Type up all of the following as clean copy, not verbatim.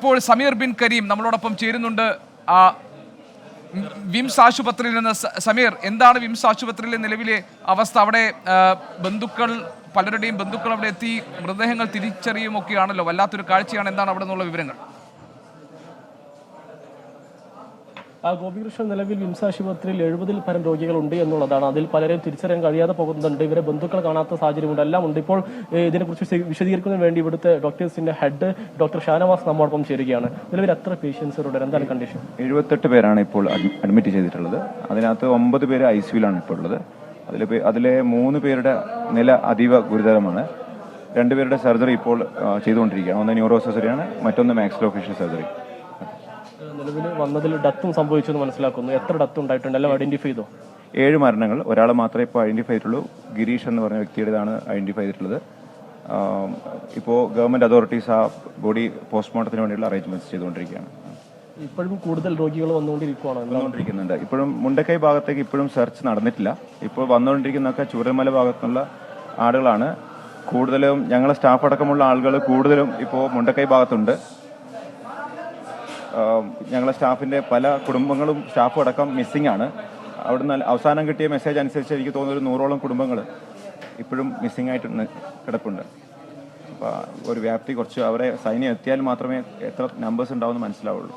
ഇപ്പോൾ സമീർ ബിൻ കരീം നമ്മളോടൊപ്പം ചേരുന്നുണ്ട്. വിംസ് ആശുപത്രിയിൽ നിന്ന്. സമീർ, എന്താണ് വിംസ് ആശുപത്രിയിലെ നിലവിലെ അവസ്ഥ? അവിടെ പലരുടെയും ബന്ധുക്കൾ അവിടെ എത്തി മൃതദേഹങ്ങൾ തിരിച്ചറിയുമൊക്കെയാണല്ലോ, വല്ലാത്തൊരു കാഴ്ചയാണ്. എന്താണ് അവിടെ നിന്നുള്ള വിവരങ്ങൾ? ഗോപികൃഷ്ണൻ, നിലവിൽ വിംസ് ആശുപത്രിയിൽ 70-ൽ പരം രോഗികളുണ്ട് എന്നുള്ളതാണ്. അതിൽ പലരെയും തിരിച്ചറിയാൻ കഴിയാതെ പോകുന്നുണ്ട്. ഇവരെ ബന്ധുക്കൾ കാണാത്ത സാഹചര്യമുണ്ട്, എല്ലാം ഉണ്ട്. ഇപ്പോൾ ഇതിനെക്കുറിച്ച് വിശദീകരിക്കുന്നതിന് വേണ്ടി ഇവിടുത്തെ ഡോക്ടേഴ്സിന്റെ ഹെഡ് ഡോക്ടർ ഷാനവാസ് നമ്മോടൊപ്പം ചേരുകയാണ്. നിലവിൽ എത്ര പേഷ്യൻസ് ഉണ്ട്, എന്താണ് കണ്ടീഷൻ? 78 പേരാണ് ഇപ്പോൾ അഡ്മിറ്റ് ചെയ്തിട്ടുള്ളത്. അതിനകത്ത് 9 പേര് ICUവിലാണ് ഇപ്പോൾ ഉള്ളത്. അതിലെ 3 പേരുടെ നില അതീവ ഗുരുതരമാണ്. 2 പേരുടെ സർജറി ഇപ്പോൾ ചെയ്തുകൊണ്ടിരിക്കുകയാണ്. ഒന്ന് ന്യൂറോ സർജറിയാണ്, മറ്റൊന്ന് മാക്സിലോഫേഷ്യൽ സർജറി. നിലവിൽ വന്നതിൽ ഡെത്തും സംഭവിച്ചു എന്ന് മനസ്സിലാക്കുന്നു. എത്ര ഡെത്ത് ഉണ്ടായിട്ടുണ്ട്, എല്ലാം ഐഡന്റിഫൈ ചെയ്തോ? 7 മരണങ്ങൾ. ഒരാളെ മാത്രമേ ഇപ്പോൾ ഐഡന്റിഫൈ ചെയ്തിട്ടുള്ളൂ. ഗിരീഷ് എന്ന് പറഞ്ഞ വ്യക്തിയുടേതാണ് ഐഡന്റിഫൈ ചെയ്തിട്ടുള്ളത്. ഇപ്പോൾ ഗവൺമെന്റ് അതോറിറ്റീസ് ആ ബോഡി പോസ്റ്റ്മോർട്ടത്തിന് വേണ്ടിയുള്ള അറേഞ്ച്മെന്റ്സ് ചെയ്തുകൊണ്ടിരിക്കുകയാണ്. ഇപ്പോഴും കൂടുതൽ രോഗികൾ വന്നുകൊണ്ടിരിക്കുന്നുണ്ട്. ഇപ്പോഴും മുണ്ടക്കൈ ഭാഗത്തേക്ക് ഇപ്പോഴും സെർച്ച് നടന്നിട്ടില്ല. ഇപ്പോൾ വന്നുകൊണ്ടിരിക്കുന്നതൊക്കെ ചൂരൽമല ഭാഗത്തുള്ള ആളുകളാണ്. കൂടുതലും ഞങ്ങളെ സ്റ്റാഫ് അടക്കമുള്ള ആളുകൾ കൂടുതലും ഇപ്പോൾ മുണ്ടക്കൈ ഭാഗത്തുണ്ട്. ഞങ്ങളെ സ്റ്റാഫിൻ്റെ പല കുടുംബങ്ങളും സ്റ്റാഫും അടക്കം മിസ്സിംഗ് ആണ്. അവിടുന്ന് അവസാനം കിട്ടിയ മെസ്സേജ് അനുസരിച്ച് എനിക്ക് തോന്നുന്നു 100ഓളം കുടുംബങ്ങൾ ഇപ്പോഴും മിസ്സിംഗ് ആയിട്ട് കിടപ്പുണ്ട്. അപ്പോൾ ഒരു വ്യാപ്തി കുറച്ച് അവരെ സൈന്യം എത്തിയാൽ മാത്രമേ എത്ര നമ്പേഴ്സ് ഉണ്ടാവുമെന്ന് മനസ്സിലാവുള്ളൂ.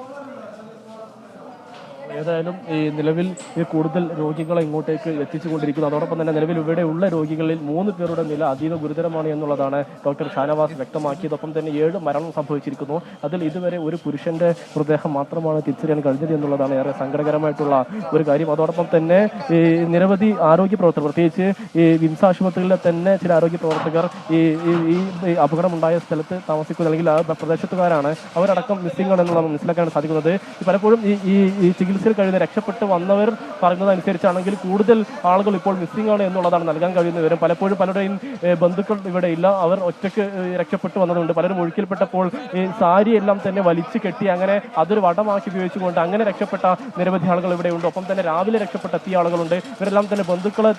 ഏതായാലും ഈ നിലവിൽ ഈ കൂടുതൽ രോഗികളെ ഇങ്ങോട്ടേക്ക് എത്തിച്ചുകൊണ്ടിരിക്കുന്നു. അതോടൊപ്പം തന്നെ നിലവിൽ ഇവിടെ ഉള്ള രോഗികളിൽ 3 പേരുടെ നില അതീവ ഗുരുതരമാണ് എന്നുള്ളതാണ് ഡോക്ടർ ഷാനവാസ് വ്യക്തമാക്കിയതൊപ്പം തന്നെ 7 മരണം സംഭവിച്ചിരിക്കുന്നു. അതിൽ ഇതുവരെ ഒരു പുരുഷന്റെ മൃതദേഹം മാത്രമാണ് തിരിച്ചറിയാൻ കഴിഞ്ഞത് എന്നുള്ളതാണ് ഏറെ സങ്കടകരമായിട്ടുള്ള ഒരു കാര്യം. അതോടൊപ്പം തന്നെ ഈ നിരവധി ആരോഗ്യ പ്രവർത്തകർ, പ്രത്യേകിച്ച് ഈ വിംസ് ആശുപത്രിയിലെ തന്നെ ചില ആരോഗ്യ പ്രവർത്തകർ ഈ അപകടമുണ്ടായ സ്ഥലത്ത് താമസിക്കുന്ന അല്ലെങ്കിൽ ആ പ്രദേശത്തുകാരാണ്. അവരടക്കം മിസ്സിംഗ് ആണെന്നുള്ളതാണ് മനസ്സിലാക്കാൻ സാധിക്കുന്നത്. പലപ്പോഴും ഈ ചികിത്സയിൽ കഴിയുന്ന രക്ഷപ്പെട്ട് വന്നവർ പറയുന്നതനുസരിച്ചാണെങ്കിൽ കൂടുതൽ ആളുകൾ ഇപ്പോൾ മിസ്സിംഗ് ആണ് എന്നുള്ളതാണ് നൽകാൻ കഴിയുന്ന വിവരം. പലപ്പോഴും പലരുടെയും ബന്ധുക്കൾ ഇവിടെ ഇല്ല, അവർ ഒറ്റയ്ക്ക് രക്ഷപ്പെട്ടു വന്നതുണ്ട്. പലരും ഒഴുക്കിൽപ്പെട്ടപ്പോൾ ഈ സാരി എല്ലാം തന്നെ വലിച്ചു കെട്ടി അങ്ങനെ അതൊരു വടമാക്കി ഉപയോഗിച്ചുകൊണ്ട് അങ്ങനെ രക്ഷപ്പെട്ട നിരവധി ആളുകൾ ഇവിടെ ഉണ്ട്. ഒപ്പം തന്നെ രാവിലെ രക്ഷപ്പെട്ടെത്തിയ ആളുകളുണ്ട്. ഇവരെല്ലാം തന്നെ ബന്ധുക്കളെ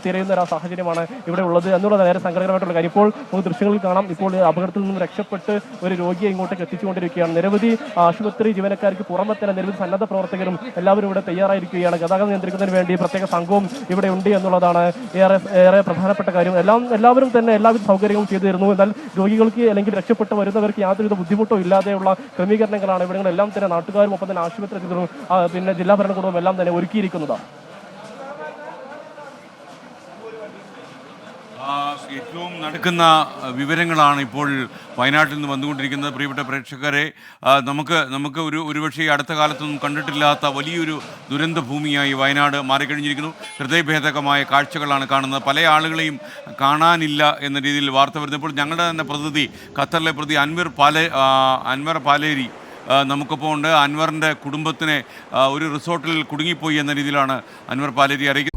തിരയുന്ന ഒരു സാഹചര്യമാണ് ഇവിടെ ഉള്ളത് എന്നുള്ളത് നേരെ സങ്കടകരമായിട്ടുള്ള കാര്യം. ഇപ്പോൾ നമുക്ക് ദൃശ്യങ്ങളിൽ കാണാം. ഇപ്പോൾ അപകടത്തിൽ നിന്നും രക്ഷപ്പെട്ട് ഒരു രോഗിയെ ഇങ്ങോട്ടേക്ക് എത്തിച്ചുകൊണ്ടിരിക്കുകയാണ്. നിരവധി ആശുപത്രി ജീവനക്കാർക്ക് പുറമെ തന്നെ നിരവധി സന്നദ്ധ പ്രവർത്തകരും എല്ലാവരും ഇവിടെ തയ്യാറായിരിക്കുകയാണ്. ഗതാഗതം നിയന്ത്രിക്കുന്നതിന് വേണ്ടി പ്രത്യേക സംഘവും ഇവിടെ ഉണ്ട് എന്നുള്ളതാണ് ഏറെ പ്രധാനപ്പെട്ട കാര്യം. എല്ലാവരും തന്നെ എല്ലാവിധ സൗകര്യങ്ങളും ചെയ്തു തരുന്നു. എന്നാൽ രോഗികൾക്ക് അല്ലെങ്കിൽ രക്ഷപ്പെട്ട് വരുന്നവർക്ക് യാതൊരുവിധ ബുദ്ധിമുട്ടോ ഇല്ലാതെയുള്ള ക്രമീകരണങ്ങളാണ് ഇവിടങ്ങളെല്ലാം തന്നെ നാട്ടുകാരും ഒപ്പം തന്നെ ആശുപത്രി അധികൃതരും പിന്നെ ജില്ലാ ഭരണകൂടവും എല്ലാം തന്നെ ഒരുക്കിയിരിക്കുന്നതാണ്. ഏറ്റവും നടക്കുന്ന വിവരങ്ങളാണ് ഇപ്പോൾ വയനാട്ടിൽ നിന്ന് വന്നുകൊണ്ടിരിക്കുന്നത്. പ്രിയപ്പെട്ട പ്രേക്ഷകരെ, നമുക്ക് ഒരുപക്ഷെ അടുത്ത കാലത്തൊന്നും കണ്ടിട്ടില്ലാത്ത വലിയൊരു ദുരന്ത ഭൂമിയായി വയനാട് മാറിക്കഴിഞ്ഞിരിക്കുന്നു. ഹൃദയഭേദകമായ കാഴ്ചകളാണ് കാണുന്നത്. പല ആളുകളെയും കാണാനില്ല എന്ന രീതിയിൽ വാർത്ത വരുന്നപ്പോൾ ഞങ്ങളുടെ തന്നെ പ്രതിനിധി, ഖത്തറിലെ പ്രതി അൻവർ പാലേരി നമുക്കൊപ്പം ഉണ്ട്. അൻവറിൻ്റെ കുടുംബത്തിനെ ഒരു റിസോർട്ടിൽ കുടുങ്ങിപ്പോയി എന്ന രീതിയിലാണ് അൻവർ പാലേരി അറിയിക്കുന്നത്.